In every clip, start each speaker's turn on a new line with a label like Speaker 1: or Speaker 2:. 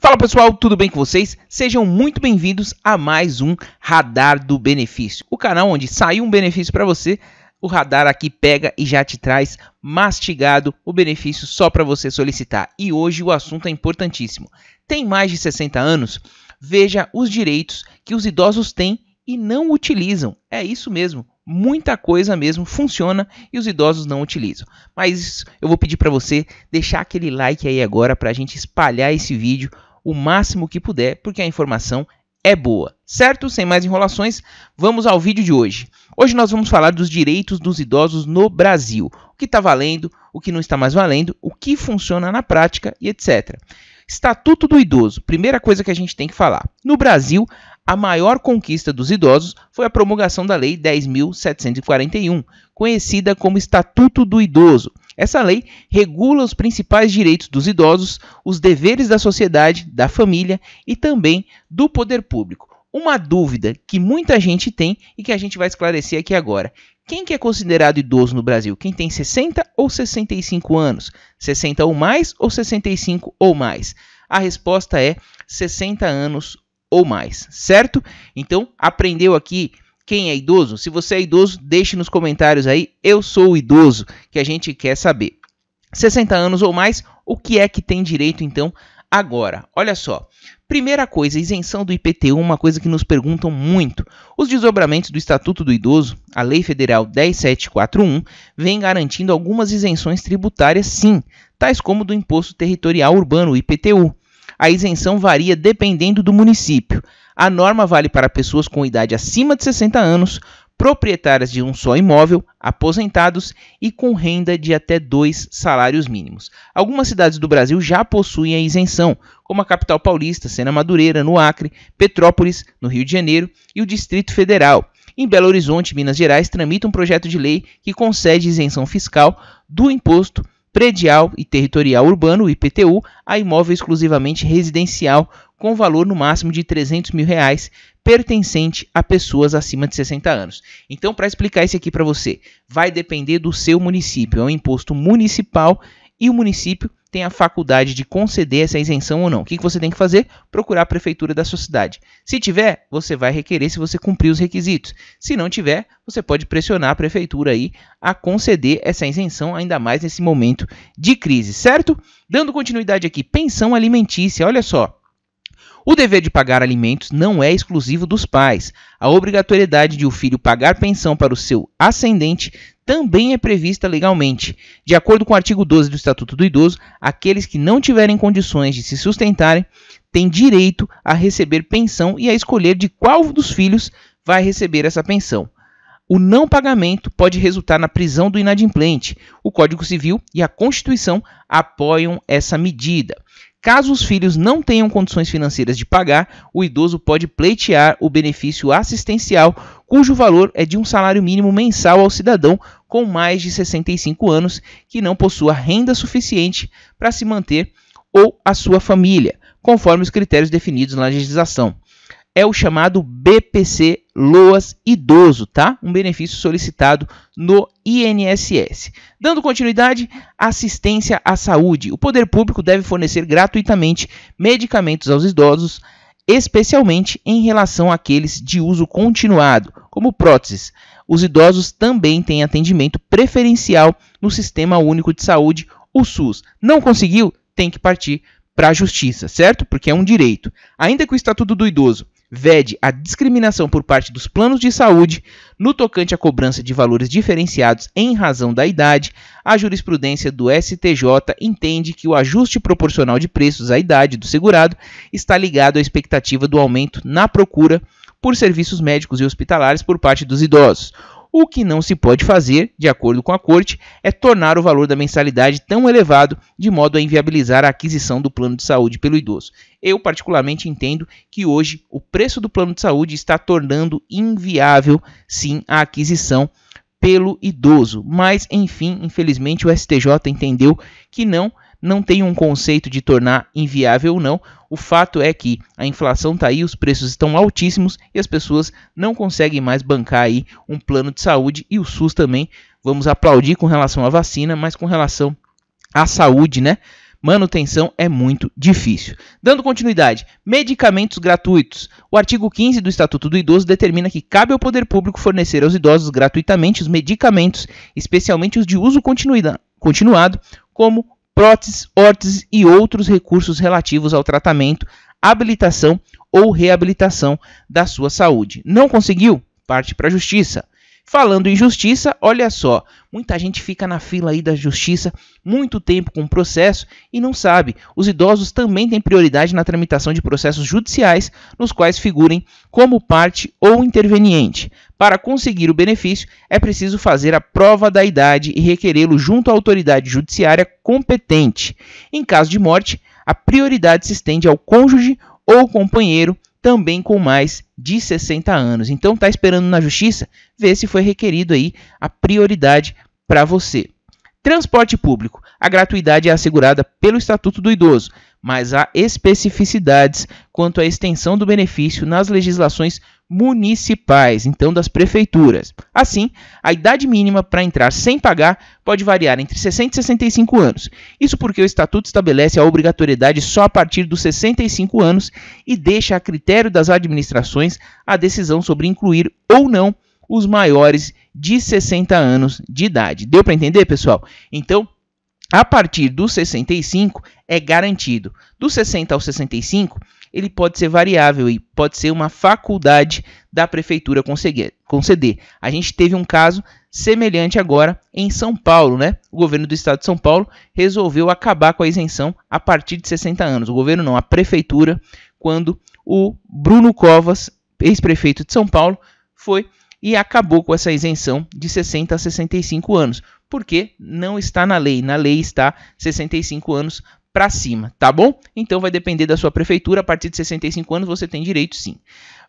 Speaker 1: Fala pessoal, tudo bem com vocês? Sejam muito bem-vindos a mais um Radar do Benefício, o canal onde sai um benefício para você, o radar aqui pega e já te traz mastigado o benefício só para você solicitar. E hoje o assunto é importantíssimo. Tem mais de 60 anos? Veja os direitos que os idosos têm e não utilizam. É isso mesmo. Muita coisa mesmo funciona e os idosos não utilizam. Mas eu vou pedir para você deixar aquele like aí agora para a gente espalhar esse vídeo o máximo que puder, porque a informação é boa, certo? Sem mais enrolações, vamos ao vídeo de hoje. Hoje nós vamos falar dos direitos dos idosos no Brasil. O que está valendo, o que não está mais valendo, o que funciona na prática e etc. Estatuto do Idoso, primeira coisa que a gente tem que falar. No Brasil, a maior conquista dos idosos foi a promulgação da Lei 10.741, conhecida como Estatuto do Idoso. Essa lei regula os principais direitos dos idosos, os deveres da sociedade, da família e também do poder público. Uma dúvida que muita gente tem e que a gente vai esclarecer aqui agora. Quem que é considerado idoso no Brasil? Quem tem 60 ou 65 anos? 60 ou mais ou 65 ou mais? A resposta é 60 anos ou mais, certo? Então, aprendeu aqui quem é idoso? Se você é idoso, deixe nos comentários aí, eu sou o idoso, que a gente quer saber. 60 anos ou mais, o que é que tem direito então agora? Olha só, primeira coisa, isenção do IPTU, uma coisa que nos perguntam muito. Os desdobramentos do Estatuto do Idoso, a Lei Federal 10.741, vem garantindo algumas isenções tributárias sim, tais como do Imposto Territorial Urbano, o IPTU. A isenção varia dependendo do município. A norma vale para pessoas com idade acima de 60 anos, proprietárias de um só imóvel, aposentados e com renda de até 2 salários mínimos. Algumas cidades do Brasil já possuem a isenção, como a capital paulista, Sena Madureira, no Acre, Petrópolis, no Rio de Janeiro e o Distrito Federal. Em Belo Horizonte, Minas Gerais, tramita um projeto de lei que concede isenção fiscal do imposto predial e territorial urbano, o IPTU, a imóvel exclusivamente residencial, com valor no máximo de R$300 mil, pertencente a pessoas acima de 60 anos. Então, para explicar isso aqui para você, vai depender do seu município, é um imposto municipal e o município tem a faculdade de conceder essa isenção ou não. O que você tem que fazer? Procurar a prefeitura da sua cidade. Se tiver, você vai requerer se você cumprir os requisitos. Se não tiver, você pode pressionar a prefeitura aí a conceder essa isenção, ainda mais nesse momento de crise, certo? Dando continuidade aqui, pensão alimentícia, olha só. O dever de pagar alimentos não é exclusivo dos pais. A obrigatoriedade de o filho pagar pensão para o seu ascendente também é prevista legalmente. De acordo com o artigo 12 do Estatuto do Idoso, aqueles que não tiverem condições de se sustentarem têm direito a receber pensão e a escolher de qual dos filhos vai receber essa pensão. O não pagamento pode resultar na prisão do inadimplente. O Código Civil e a Constituição apoiam essa medida. Caso os filhos não tenham condições financeiras de pagar, o idoso pode pleitear o benefício assistencial, cujo valor é de um salário mínimo mensal ao cidadão com mais de 65 anos que não possua renda suficiente para se manter ou a sua família, conforme os critérios definidos na legislação. É o chamado BPC Loas Idoso, tá? Um benefício solicitado no INSS. Dando continuidade, assistência à saúde. O poder público deve fornecer gratuitamente medicamentos aos idosos, especialmente em relação àqueles de uso continuado, como próteses. Os idosos também têm atendimento preferencial no Sistema Único de Saúde, o SUS. Não conseguiu? Tem que partir para a justiça, certo? Porque é um direito. Ainda que o Estatuto do Idoso vede a discriminação por parte dos planos de saúde no tocante à cobrança de valores diferenciados em razão da idade, a jurisprudência do STJ entende que o ajuste proporcional de preços à idade do segurado está ligado à expectativa do aumento na procura por serviços médicos e hospitalares por parte dos idosos. O que não se pode fazer, de acordo com a Corte, é tornar o valor da mensalidade tão elevado de modo a inviabilizar a aquisição do plano de saúde pelo idoso. Eu, particularmente, entendo que hoje o preço do plano de saúde está tornando inviável, sim, a aquisição pelo idoso. Mas, enfim, infelizmente, o STJ entendeu que não tem um conceito de tornar inviável ou não. O fato é que a inflação está aí, os preços estão altíssimos e as pessoas não conseguem mais bancar aí um plano de saúde e o SUS também. Vamos aplaudir com relação à vacina, mas com relação à saúde, né? manutenção é muito difícil. Dando continuidade, medicamentos gratuitos. O artigo 15 do Estatuto do Idoso determina que cabe ao poder público fornecer aos idosos gratuitamente os medicamentos, especialmente os de uso continuado, como próteses, órteses e outros recursos relativos ao tratamento, habilitação ou reabilitação da sua saúde. Não conseguiu? Parte para a justiça. Falando em justiça, olha só, muita gente fica na fila aí da justiça muito tempo com o processo e não sabe. Os idosos também têm prioridade na tramitação de processos judiciais nos quais figurem como parte ou interveniente. Para conseguir o benefício, é preciso fazer a prova da idade e requerê-lo junto à autoridade judiciária competente. Em caso de morte, a prioridade se estende ao cônjuge ou companheiro também com mais de 60 anos. Então, está esperando na justiça, ver se foi requerido aí a prioridade para você. Transporte público. A gratuidade é assegurada pelo Estatuto do Idoso, mas há especificidades quanto à extensão do benefício nas legislações municipais, então das prefeituras. Assim, a idade mínima para entrar sem pagar pode variar entre 60 e 65 anos. Isso porque o Estatuto estabelece a obrigatoriedade só a partir dos 65 anos e deixa a critério das administrações a decisão sobre incluir ou não os maiores de 60 anos de idade. Deu para entender, pessoal? Então, a partir dos 65 é garantido. Dos 60 aos 65, ele pode ser variável e pode ser uma faculdade da prefeitura conceder. A gente teve um caso semelhante agora em São Paulo, né? O governo do estado de São Paulo resolveu acabar com a isenção a partir de 60 anos. O governo não, a prefeitura, quando o Bruno Covas, ex-prefeito de São Paulo, foi e acabou com essa isenção de 60 a 65 anos, porque não está na lei. Na lei está 65 anos para cima, tá bom? Então vai depender da sua prefeitura, a partir de 65 anos você tem direito sim.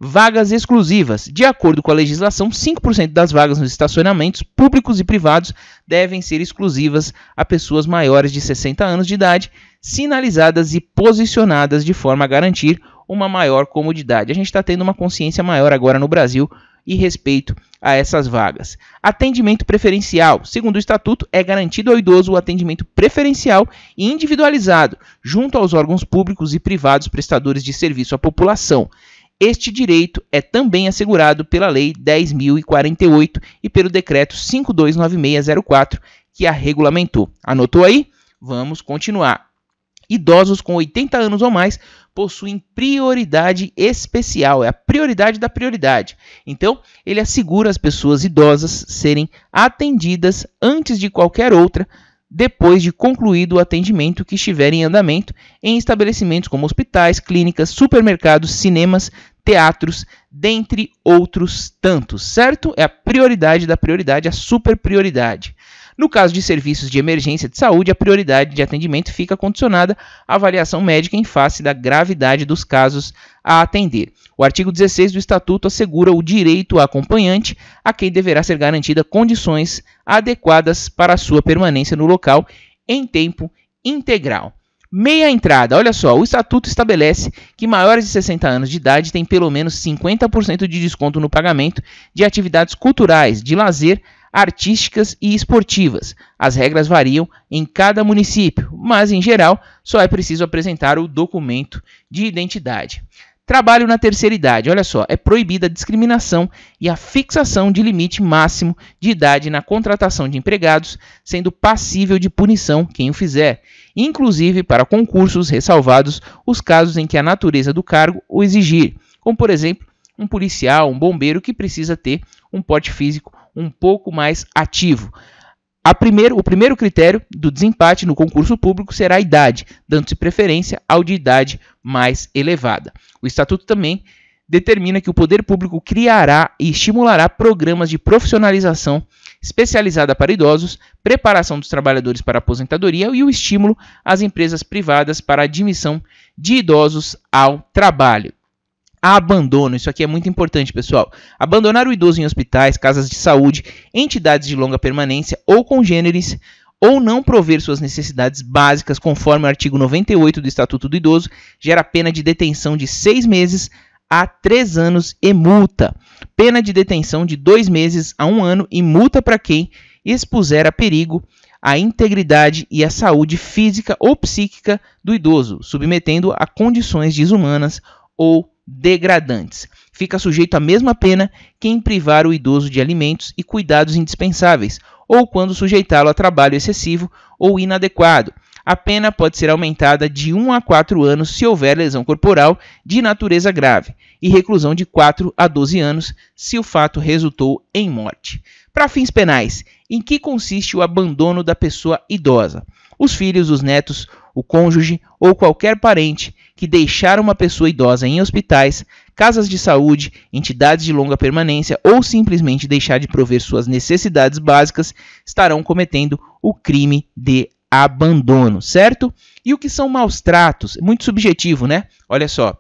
Speaker 1: Vagas exclusivas. De acordo com a legislação, 5% das vagas nos estacionamentos públicos e privados devem ser exclusivas a pessoas maiores de 60 anos de idade, sinalizadas e posicionadas de forma a garantir uma maior comodidade. A gente está tendo uma consciência maior agora no Brasil e respeito a essas vagas. Atendimento preferencial. Segundo o Estatuto, é garantido ao idoso o atendimento preferencial e individualizado junto aos órgãos públicos e privados prestadores de serviço à população. Este direito é também assegurado pela Lei 10.048 e pelo Decreto 529604, que a regulamentou. Anotou aí? Vamos continuar. Idosos com 80 anos ou mais possuem prioridade especial, é a prioridade da prioridade. Então, ele assegura as pessoas idosas serem atendidas antes de qualquer outra, depois de concluído o atendimento que estiver em andamento em estabelecimentos como hospitais, clínicas, supermercados, cinemas, teatros, dentre outros tantos, certo? É a prioridade da prioridade, a super prioridade. No caso de serviços de emergência de saúde, a prioridade de atendimento fica condicionada à avaliação médica em face da gravidade dos casos a atender. O artigo 16 do Estatuto assegura o direito a acompanhante, a quem deverá ser garantida condições adequadas para a sua permanência no local em tempo integral. Meia entrada. Olha só, o Estatuto estabelece que maiores de 60 anos de idade têm pelo menos 50% de desconto no pagamento de atividades culturais, de lazer, artísticas e esportivas. As regras variam em cada município, mas, em geral, só é preciso apresentar o documento de identidade. Trabalho na terceira idade. Olha só, é proibida a discriminação e a fixação de limite máximo de idade na contratação de empregados, sendo passível de punição quem o fizer, inclusive para concursos ressalvados os casos em que a natureza do cargo o exigir, como, por exemplo, um policial, um bombeiro que precisa ter um porte físico um pouco mais ativo. O primeiro critério do desempate no concurso público será a idade, dando-se preferência ao de idade mais elevada. O Estatuto também determina que o poder público criará e estimulará programas de profissionalização especializada para idosos, preparação dos trabalhadores para a aposentadoria e o estímulo às empresas privadas para a admissão de idosos ao trabalho. Abandono, isso aqui é muito importante, pessoal. Abandonar o idoso em hospitais, casas de saúde, entidades de longa permanência ou congêneres, ou não prover suas necessidades básicas conforme o artigo 98 do Estatuto do Idoso, gera pena de detenção de 6 meses a 3 anos e multa. Pena de detenção de 2 meses a 1 ano e multa para quem expuser a perigo a integridade e a saúde física ou psíquica do idoso, submetendo a condições desumanas ou degradantes. Fica sujeito à mesma pena quem privar o idoso de alimentos e cuidados indispensáveis, ou quando sujeitá-lo a trabalho excessivo ou inadequado. A pena pode ser aumentada de 1 a 4 anos se houver lesão corporal de natureza grave, e reclusão de 4 a 12 anos se o fato resultou em morte. Para fins penais, em que consiste o abandono da pessoa idosa? Os filhos, os netos, o cônjuge ou qualquer parente que deixar uma pessoa idosa em hospitais, casas de saúde, entidades de longa permanência ou simplesmente deixar de prover suas necessidades básicas estarão cometendo o crime de abandono, certo? E o que são maus tratos? Muito subjetivo, né? Olha só,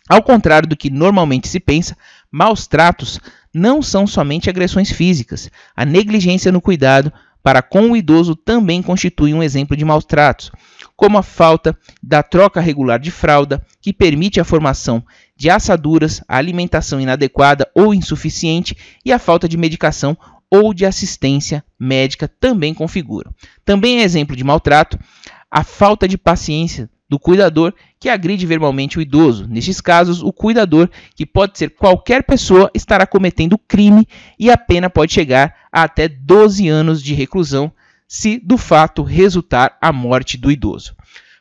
Speaker 1: ao contrário do que normalmente se pensa, maus tratos não são somente agressões físicas. A negligência no cuidado para com o idoso também constitui um exemplo de maus tratos, como a falta da troca regular de fralda, que permite a formação de assaduras, a alimentação inadequada ou insuficiente e a falta de medicação ou de assistência médica também configuram. Também é exemplo de maltrato a falta de paciência do cuidador que agride verbalmente o idoso. Nestes casos, o cuidador, que pode ser qualquer pessoa, estará cometendo crime e a pena pode chegar a até 12 anos de reclusão se do fato resultar a morte do idoso.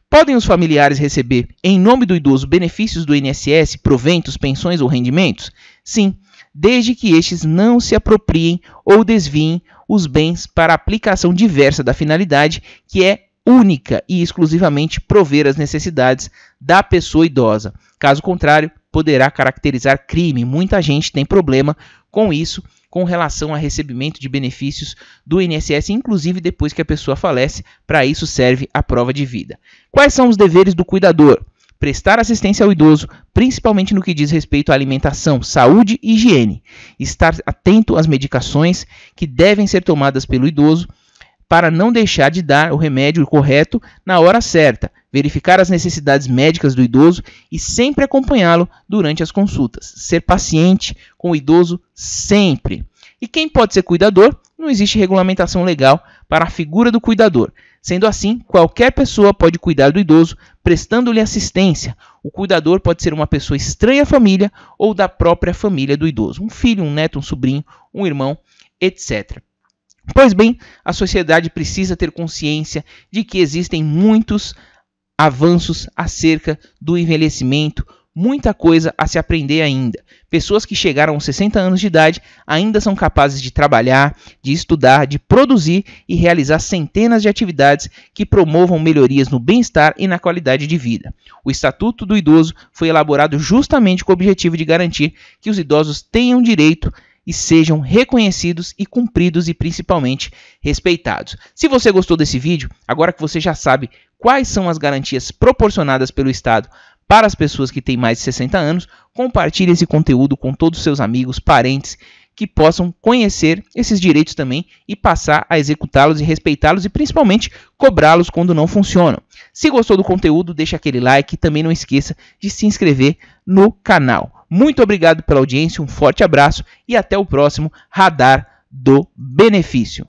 Speaker 1: Podem os familiares receber, em nome do idoso, benefícios do INSS, proventos, pensões ou rendimentos? Sim, desde que estes não se apropriem ou desviem os bens para aplicação diversa da finalidade, que é única e exclusivamente prover as necessidades da pessoa idosa. Caso contrário, poderá caracterizar crime. Muita gente tem problema com isso, com relação a recebimento de benefícios do INSS, inclusive depois que a pessoa falece. Para isso serve a prova de vida. Quais são os deveres do cuidador? Prestar assistência ao idoso, principalmente no que diz respeito à alimentação, saúde e higiene. Estar atento às medicações que devem ser tomadas pelo idoso, para não deixar de dar o remédio correto na hora certa, verificar as necessidades médicas do idoso e sempre acompanhá-lo durante as consultas. Ser paciente com o idoso sempre. E quem pode ser cuidador? Não existe regulamentação legal para a figura do cuidador. Sendo assim, qualquer pessoa pode cuidar do idoso, prestando-lhe assistência. O cuidador pode ser uma pessoa estranha à família ou da própria família do idoso. Um filho, um neto, um sobrinho, um irmão, etc. Pois bem, a sociedade precisa ter consciência de que existem muitos avanços acerca do envelhecimento, muita coisa a se aprender ainda. Pessoas que chegaram aos 60 anos de idade ainda são capazes de trabalhar, de estudar, de produzir e realizar centenas de atividades que promovam melhorias no bem-estar e na qualidade de vida. O Estatuto do Idoso foi elaborado justamente com o objetivo de garantir que os idosos tenham direito e sejam reconhecidos e cumpridos e principalmente respeitados. Se você gostou desse vídeo, agora que você já sabe quais são as garantias proporcionadas pelo Estado para as pessoas que têm mais de 60 anos, compartilhe esse conteúdo com todos os seus amigos, parentes, que possam conhecer esses direitos também e passar a executá-los e respeitá-los e principalmente cobrá-los quando não funcionam. Se gostou do conteúdo, deixa aquele like e também não esqueça de se inscrever no canal. Muito obrigado pela audiência, um forte abraço e até o próximo Radar do Benefício.